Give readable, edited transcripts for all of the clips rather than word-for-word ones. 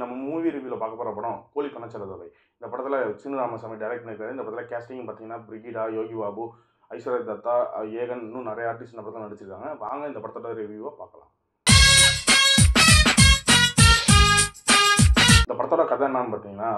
நம்ம மூவி ரிவ்யூவில் பார்க்க போகிற படம் கோழி பண்ணச்சலதுறை. இந்த படத்தில் சீனு ராமசாமி டைரக்ட் பண்ணியிருக்காரு. இந்த படத்தில் கேஸ்டிங் பார்த்தீங்கன்னா பிரிகிடா, யோகி பாபு, ஐஸ்வர்யா தத்தா, ஏகன், இன்னும் நிறைய ஆர்டிஸ்ட் இந்த படத்தில் நடிச்சிருக்காங்க. வாங்க இந்த படத்தோட ரிவ்யூவை பார்க்கலாம். இந்த படத்தோட கதை என்னன்னு பார்த்தீங்கன்னா,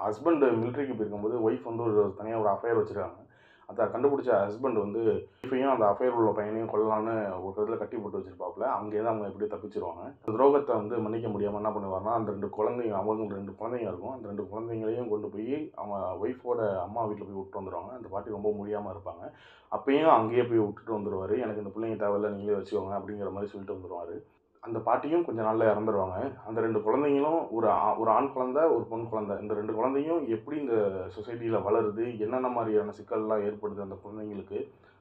ஹஸ்பண்ட் மிலிட்ரிக்கு போயிருக்கும்போது ஒய்ஃப் வந்து தனியாக ஒரு அஃபேர் வச்சுருக்காங்க. அதை கண்டுபிடிச்ச ஹஸ்பண்ட் வந்து ஒய்ஃபையும் அந்த அஃபேர் உள்ள பையனையும் கொள்ளலான்னு ஒரு இடத்துல கட்டி போட்டு வச்சிருப்பாப்புல. அங்கேருந்து அவங்க எப்படி தப்பிச்சிருவாங்க. அந்த துரோகத்தை வந்து மன்னிக்க முடியாமல் என்ன பண்ணுவாருன்னா, அந்த 2 குழந்தைங்க, அவங்க 2 குழந்தைங்க இருக்கும். அந்த 2 குழந்தைங்களையும் கொண்டு போய் அவங்க ஒய்ஃபோட அம்மா வீட்டில் போய் விட்டு வந்துடுவாங்க. அந்த பாட்டி ரொம்ப முடியாமல் இருப்பாங்க. அப்பயும் அங்கேயே போய் விட்டுட்டு வந்துடுவார். எனக்கு இந்த பிள்ளைங்க தேவையில்லை, நீங்களே வச்சுக்கோங்க அப்படிங்கிற மாதிரி சொல்லிட்டு வந்துடுவார். அந்த பாட்டியும் கொஞ்சம் நாளில் இறந்துருவாங்க. அந்த 2 குழந்தைங்களும் ஒரு ஆண் குழந்தை, ஒரு பெண் குழந்தை. இந்த 2 குழந்தையும் எப்படி இந்த சொசைட்டியில் வளருது, என்னென்ன மாதிரியான சிக்கல்லாம் ஏற்படுது அந்த குழந்தைங்களுக்கு,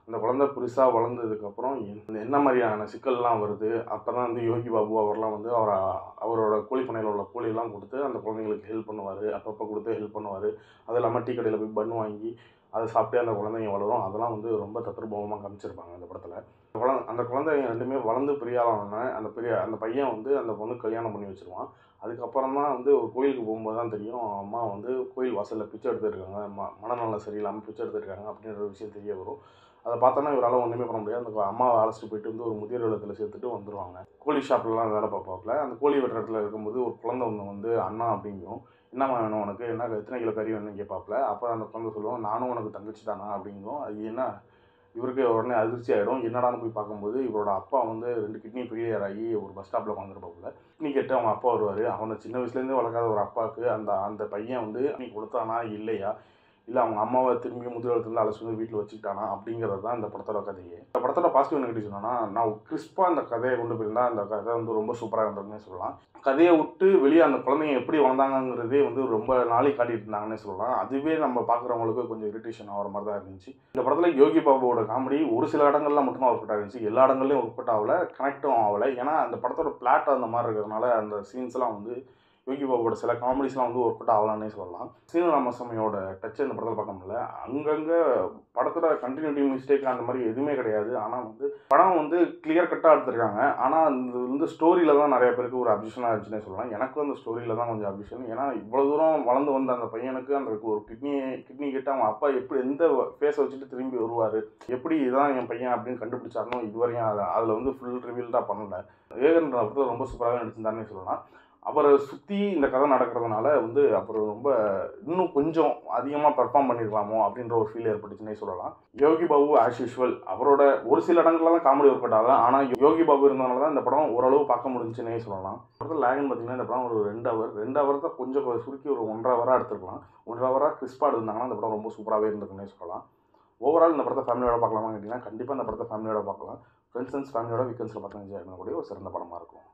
அந்த குழந்தை பெருசாக வளர்ந்ததுக்கப்புறம் என்ன மாதிரியான சிக்கல்லாம் வருது. அப்போ தான் வந்து யோகி பாபு அவர்லாம் வந்து அவரோட கூலிப்பனையில் உள்ள கூலியெல்லாம் கொடுத்து அந்த குழந்தைங்களுக்கு ஹெல்ப் பண்ணுவார். அப்பப்போ கொடுத்து ஹெல்ப் பண்ணுவார். அது இல்லாமல் டீ கடையில் போய் பன் வாங்கி அதை சாப்பிட்டே அந்த குழந்தைங்க வளரும். அதெல்லாம் வந்து ரொம்ப தத்ரூபமாக காமிச்சிருப்பாங்க அந்த படத்தில். அந்த குழந்தைங்க 2மே வளர்ந்து பெரிய ஆளான அந்த பையன் வந்து அந்த பொண்ணுக்கு கல்யாணம் பண்ணி வச்சுருவான். அதுக்கப்புறம் தான் வந்து ஒரு கோயிலுக்கு போகும்போது தான் தெரியும், அம்மா வந்து கோயில் வாசலில் பிச்சை எடுத்துருக்காங்க, மனநலம் சரியில்லாமல் பிச்சை எடுத்துருக்காங்க அப்படின்ற ஒரு விஷயம் தெரிய வரும். அதை பார்த்தோன்னா இவரால் ஒன்றுமே பண்ண முடியாது. அந்த அம்மாவை அழைச்சிட்டு போயிட்டு வந்து ஒரு முதியோர் இல்லத்தில் சேர்த்துட்டு வந்துடுவாங்க. கோழி ஷாப்லலாம் வேலை பார்ப்பாப்புல. அந்த கோழி வெட்டுற இடத்துல இருக்கும்போது ஒரு குழந்தை ஒன்று வந்து அண்ணா அப்படிங்கும். என்னம்மா வேணும் உனக்கு, என்ன எத்தனை கிலோ கறி வேணும்னு கேட்பாப்புல. அப்போ அந்த குழந்தை சொல்லுவோம், நானும் உனக்கு தங்கச்சி தானா அப்படிங்கும். அது என்ன, இவருக்கு உடனே அதிர்ச்சி ஆகிடும். என்னடான்னு போய் பார்க்கும்போது இவரோட அப்பா வந்து 2 கிட்னி ஃபெயிலியர் ஆகி ஒரு பஸ் ஸ்டாப்பில் உட்காந்துருப்பாப்புல. கிட்னி கேட்டு அவங்க அப்பா வருவார். அவனை சின்ன வயசுலேருந்தே வளர்க்காத ஒரு அப்பாவுக்கு அந்த பையன் வந்து நீ கொடுத்தானா இல்லையா, இல்லை அவங்க அம்மாவை திரும்பி முதியோரத்துலேருந்து அழைச்சி வந்து வீட்டில் வச்சுக்கிட்டானா அப்படிங்கிறது தான் இந்த படத்தோட கதையே. இந்த படத்தோட பாசிட்டிவ் நெகட்டிவ் சொன்னோன்னா, நான் கிறிஸ்பாக அந்த கதையை கொண்டு போயிருந்தால் அந்த கதை வந்து ரொம்ப சூப்பராக இருந்ததுன்னே சொல்லலாம். கதையை விட்டு வெளியே அந்த குழந்தைங்க எப்படி வளர்ந்தாங்கிறதே வந்து ரொம்ப நாளைக்கு காட்டிட்டு இருந்தாங்கன்னே சொல்லலாம். அதுவே நம்ம பார்க்குறவங்களுக்கு கொஞ்சம் இரிட்டேஷன் ஆகிற மாதிரி தான் இருந்துச்சு. இந்த படத்தில் யோகி பாபுவோட காமெடி ஒரு சில இடங்கள்லாம் மட்டும்தான் ஒர்க் அவுட் ஆகிருந்துச்சு. எல்லா இடங்கள்லையும் ஒர்க் அவுட் ஆகலை, கனெக்டும் ஆகலை. ஏன்னா அந்த படத்தோட பிளாட் அந்த மாதிரி இருக்கிறதுனால அந்த சீன்ஸ்லாம் வந்து யோகி பாபுவோட சில காமெடிஸ்லாம் வந்து ஒர்க் அவுட் ஆகலான்னே சொல்லலாம். சீனு ராமசாமியோட டச்சை இந்த படத்தில் பார்க்க முடியல. அங்கங்கே படத்தோட கண்டினியூட்டி மிஸ்டேக் அந்த மாதிரி எதுவுமே கிடையாது. ஆனால் வந்து படம் வந்து கிளியர் கட்டாக எடுத்துருக்காங்க. ஆனால் இது வந்து ஸ்டோரியில் தான் நிறைய பேருக்கு ஒரு அப்ஜெக்ஷனாக இருந்துச்சுன்னே சொல்லலாம். எனக்கும் அந்த ஸ்டோரியில் தான் கொஞ்சம் அப்ஜெக்ஷன். ஏன்னா இவ்வளோ தூரம் வளர்ந்து வந்த அந்த பையனுக்கு அந்த ஒரு கிட்னி கிட்ட அவங்க அப்பா எப்படி எந்த ஃபேஸை வச்சுட்டு திரும்பி வருவார், எப்படி இதான் என் பையன் அப்படின்னு கண்டுபிடிச்சாருனோ இதுவரையும் அதில் வந்து ஃபுல் ரிவீல் தான் பண்ணலை. ஏகன்ற படத்தில் ரொம்ப சூப்பராகவே நடிச்சிருந்தாருன்னே சொல்லலாம். அவரை சுற்றி இந்த கதை நடக்கிறதுனால வந்து அப்புறம் ரொம்ப இன்னும் கொஞ்சம் அதிகமாக பெர்ஃபார்ம் பண்ணியிருக்கலாமோ அப்படின்ற ஒரு ஃபீல் ஏற்பட்டுச்சுன்னே சொல்லலாம். யோகி பாபு ஆஸ் யூஷுவல் அவரோட ஒரு சில இடங்கள்ல தான் காமெடி ஒர்க் அவுட் ஆகல. ஆனால் யோகி பாபு இருந்தனால தான் இந்த படம் ஓரளவு பார்க்க முடிஞ்சுன்னே சொல்லலாம். படத்தில் லேகன் பார்த்தீங்கன்னா இந்த படம் ஒரு 2 ஹவர் தான் கொஞ்சம் சுருக்கி ஒரு 1.5 ஹவராக எடுத்துருக்கலாம். 1.5 ஹவராக கிறிஸ்பாக இருந்தாங்கன்னா இந்த படம் ரொம்ப சூப்பராகவே இருந்திருக்குன்னே சொல்லலாம். ஓவரால் இந்த படத்தை ஃபேமிலியோட பார்க்கலாமான்னு கேட்டிங்கன்னா கண்டிப்பாக இந்த படத்தை ஃபேமிலியோட பார்க்கலாம். ஃப்ரெண்ட்ஸ் அண்ட் ஃபேமிலியோட வீக்கெண்ட்ஸில் பார்த்து என்ஜாய் பண்ணக்கூடிய ஒரு சிறந்த படமாக இருக்கும்.